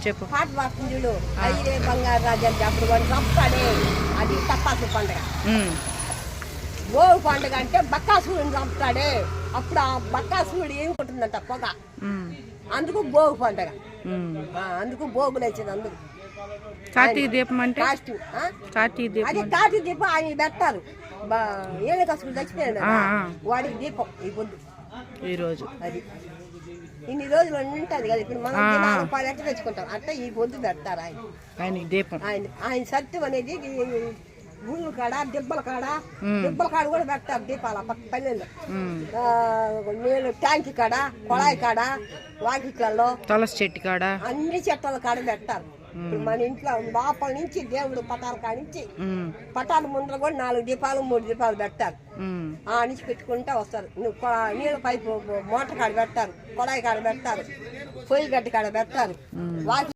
చెప్పు. పాట పాడుతుంది చూడు, అయ్యే బంగారు రాజు అంటే అప్పుడు వాడు చంపుతాడే, అది తప్పాసు పండుగ. భోగి పండుగ అంటే బక్కాసురుని చంపుతాడే, అప్పుడు ఆ బక్కాసురుడు ఏం కొట్టిందంట పొగ, అందుకు భోగి పండుగ. అందుకు భోగులు వచ్చింది. అందుకు కార్తీక దీపం అంటే కార్తీక దీపం, అదే కార్తీక దీపం ఆయన పెడతారు. ఏళ్ళ కసులు చచ్చిపోయాడు వాడికి దీపం ఈ పొద్దు ఈ రోజు. అది ఇన్ని రోజులు ఉంటుంది కదా, ఇప్పుడు మనం 10 ఎట్ట తెచ్చుకుంటాం అట్లా ఈ పొద్దు పెడతారు ఆయనకి దీపం. ఆయన సత్యం అనేది గుళ్ళు కాడ దెబ్బల కాడ కూడా పెడతారు దీపాలు పల్లెల్లో. నీళ్ళు ట్యాంక్ కాడ, కొళాయి కాడ, వాకిట్లలో, తులసి చెట్టు కాడ, అన్ని చెట్ల కాడ పెడతారు. ఇప్పుడు మన ఇంట్లో లోపల నుంచి దేవుడు పటాల కాడ నుంచి పటాల ముందర కూడా 4 దీపాలు 3 దీపాలు పెడతారు. ఆ నుంచి పెట్టుకుంటా వస్తారు. నీళ్ళ పైపు మోటార్ కాడ పెడతారు, కొళాయి కాడ పెడతారు, పొయ్యి గడ్డి కాడ పెడతారు.